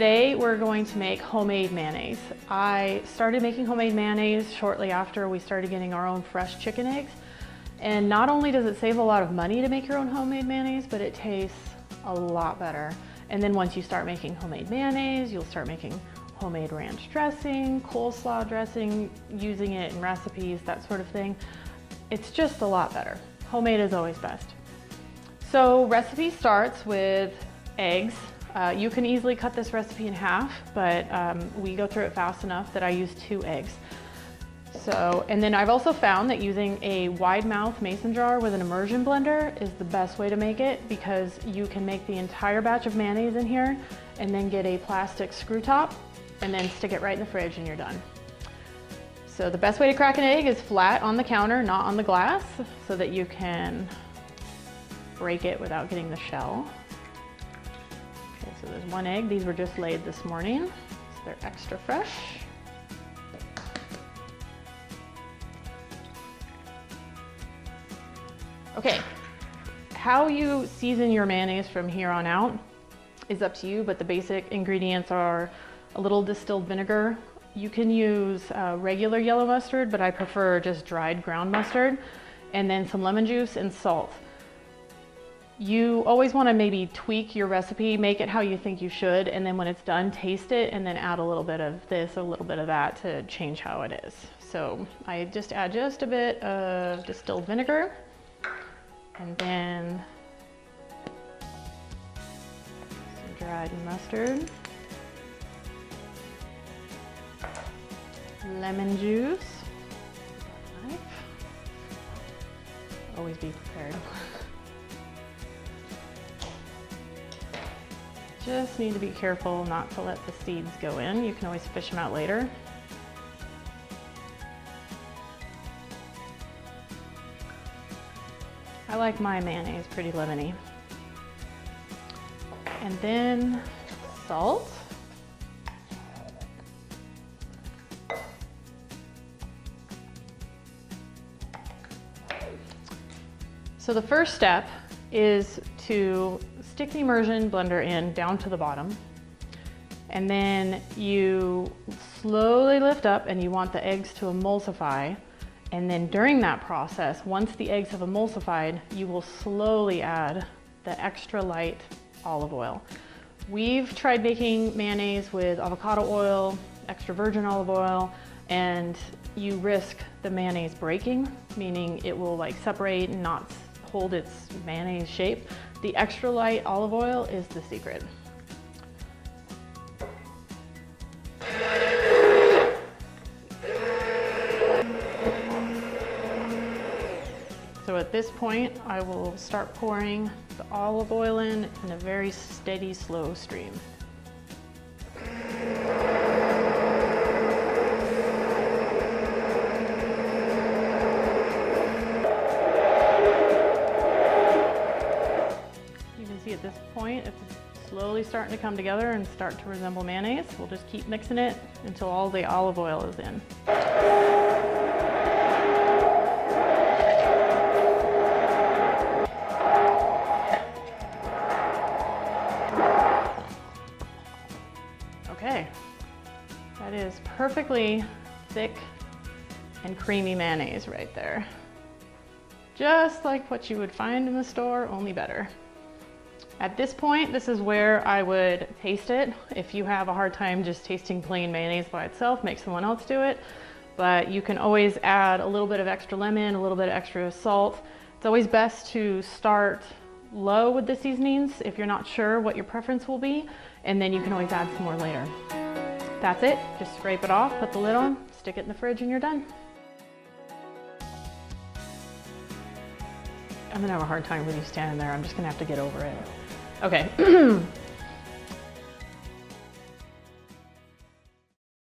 today we're going to make homemade mayonnaise. I started making homemade mayonnaise shortly after we started getting our own fresh chicken eggs. And not only does it save a lot of money to make your own homemade mayonnaise, but it tastes a lot better. And then once you start making homemade mayonnaise, you'll start making homemade ranch dressing, coleslaw dressing, using it in recipes, that sort of thing. It's just a lot better. Homemade is always best. So recipe starts with eggs. You can easily cut this recipe in half, but we go through it fast enough that I use 2 eggs. So, and then I've also found that using a wide mouth mason jar with an immersion blender is the best way to make it, because you can make the entire batch of mayonnaise in here and then get a plastic screw top and then stick it right in the fridge and you're done. So the best way to crack an egg is flat on the counter, not on the glass, so that you can break it without getting the shell. Okay, so there's 1 egg. These were just laid this morning, so they're extra fresh. Okay, how you season your mayonnaise from here on out is up to you, but the basic ingredients are a little distilled vinegar. You can use regular yellow mustard, but I prefer just dried ground mustard, and then some lemon juice and salt. You always want to maybe tweak your recipe, make it how you think you should, and then when it's done, taste it and then add a little bit of this, a little bit of that to change how it is. So I just add just a bit of distilled vinegar, and then some dried mustard, lemon juice, always be prepared. Just need to be careful not to let the seeds go in. You can always fish them out later. I like my mayonnaise pretty lemony. And then salt. So the first step is to stick the immersion blender in down to the bottom, and then you slowly lift up and you want the eggs to emulsify. And then during that process, once the eggs have emulsified, you will slowly add the extra light olive oil. We've tried making mayonnaise with avocado oil, extra virgin olive oil, and you risk the mayonnaise breaking, meaning it will like separate and not hold its mayonnaise shape. The extra light olive oil is the secret. So at this point, I will start pouring the olive oil in a very steady, slow stream. At this point, it's slowly starting to come together and start to resemble mayonnaise. We'll just keep mixing it until all the olive oil is in. Okay, that is perfectly thick and creamy mayonnaise right there. Just like what you would find in the store, only better. At this point, this is where I would taste it. If you have a hard time just tasting plain mayonnaise by itself, make someone else do it. But you can always add a little bit of extra lemon, a little bit of extra salt. It's always best to start low with the seasonings if you're not sure what your preference will be, and then you can always add some more later. That's it. Just scrape it off, put the lid on, stick it in the fridge, and you're done. I'm gonna have a hard time with you standing there. I'm just gonna have to get over it. Okay,